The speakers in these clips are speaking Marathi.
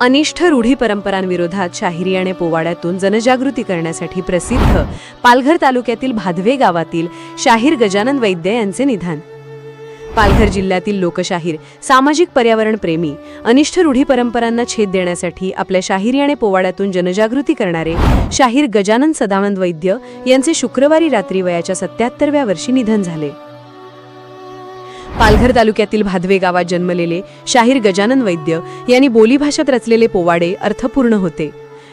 अनिष्ठ रूढी परंपरांविरोधात शाहिरी आणि पोवाड्यातून जनजागृती करण्यासाठी प्रसिद्ध पालघर तालुक्यातील भादवे गावातील शाहीर गजानन वैद्य यांचे निधन। पालघर जिल्ह्यातील लोकशाहीर, सामाजिक पर्यावरण प्रेमी, अनिष्ठ रूढी परंपरांना छेद देण्यासाठी आपल्या शाहिरी आणि पोवाड्यातून जनजागृती करणारे शाहीर गजानन सदानंद वैद्य यांचे शुक्रवारी रात्री वयाच्या 77व्या वर्षी निधन झाले। पालघर तालुक्यातील भादवे गावात जन्मलेले शाहीर गजानन वैद्य यांनी बोलीभाषेत रचलेले पोवाडे अर्थपूर्ण होते।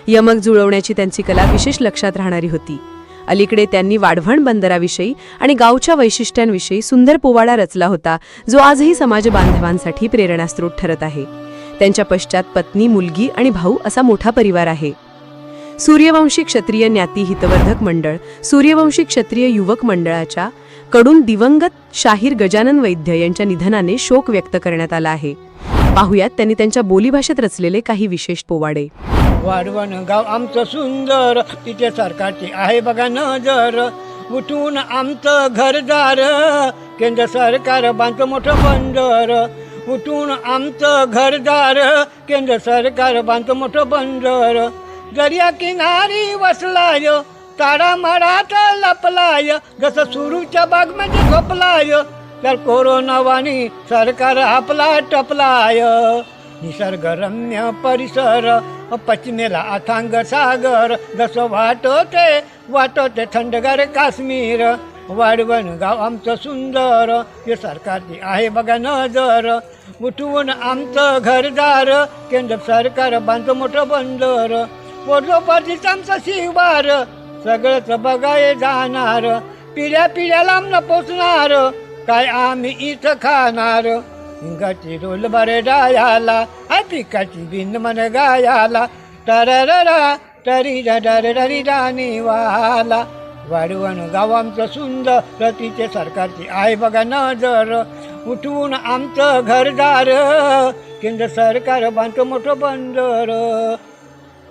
यमक जुळवण्याची त्यांची कला विशेष लक्षात राहणारी होती। अलीकडे त्यांनी वाढवण बंदराविषयी आणि गावच्या वैशिष्ट्यांविषयी सुंदर पोवाडा रचला होता, जो आजही समाज बांधवांसाठी प्रेरणास्त्रोत ठरत आहे। त्यांच्या पश्चात पत्नी, मुलगी आणि भाऊ असा मोठा परिवार आहे। सूर्यवंशी क्षत्रिय ज्ञाती हितवर्धक मंडळ, सूर्यवंशी क्षत्रिय युवक मंडळाच्या कडून दिवंगत शाहीर गजानन वैद्य यांच्या निधनाने शोक व्यक्त करण्यात आला आहे। पाहुयात त्यांनी त्यांच्या बोलीभाषेत रचलेले काही विशेष पोवाडे। वाढवण गाव आमचं सुंदर, तिथे सरकारची आहे बघा नजर, उठून आमचं घरदार, केंद्र सरकार बांधतं मोठं बंदर, उठून आमचं घरदार, केंद्र सरकार बांधतं मोठं बंदर, दर्या किनारी वसलाय, तारा मारात लपलाय, जसं सुरूच्या बागमध्ये झोपलाय, तर कोरोनावानी सरकार आपला टपलाय, निसर्गरम्य परिसर, पश्चिमेला अथांग सागर, जसं वाटते थंडगार काश्मीर, वाढवण गाव आमचं सुंदर, हे सरकारची आहे बघा नजर, उठवून आमचं घरदार, केंद्र सरकार बांधतं मोठं बंदर, वडलोपातीच आमचं शिवार, सगळंच बघाय जाणार, पिढ्या पिढ्या लांब पोचणार, काय आम्ही इथं खाणार, हिंगाची रोल बरे डायाला, पिकाची बिन मन गायाला, टरररा टरी डरी राणीवाला, वाढवण गाव आमचं सुंदर, तिचे सरकारची आहे बघा नजर, उठवून आमचं घरदार, केंद्र सरकार बांधतं मोठं बंदर,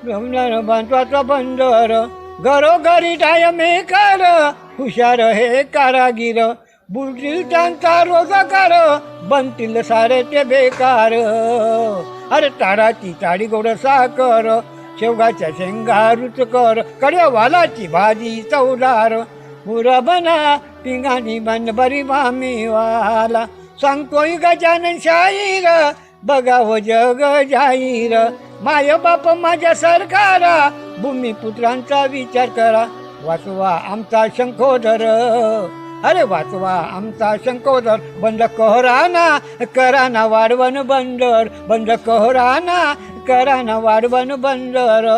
बांधवाचं बंदर, घरोघरी डाय मेकर, हुशार हे कारागीर, बुडतील त्यांचा रोजगार, बनतील सारे ते बेकार, अरे ताराची चाडी गोड साखर, शेवगाच्या शेंगा रुचकर, कड्यावालाची भाजी चवदार, मुरबना पिंगाणी बन बरी मामीवाला, सांगतोय गजानन शाहीर, बघावं जग जाहीर, माय बाप माझ्या सरकारा, भूमिपुत्रांचा विचार करा, वाचवा आमचा शंखोदर, अरे वाचवा आमचा शंखोदर, बंद कहराना कराना वाढवण बंदर, बंद कहराना कराना वाढवण बंदर,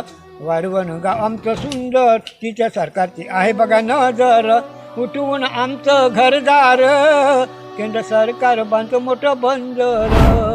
वाढवण गाव आमचं सुंदर, तिच्या सरकारची आहे बघा नजर, उठवून आमचं घरदार, केंद्र सरकार बांधतं मोठं बंदर।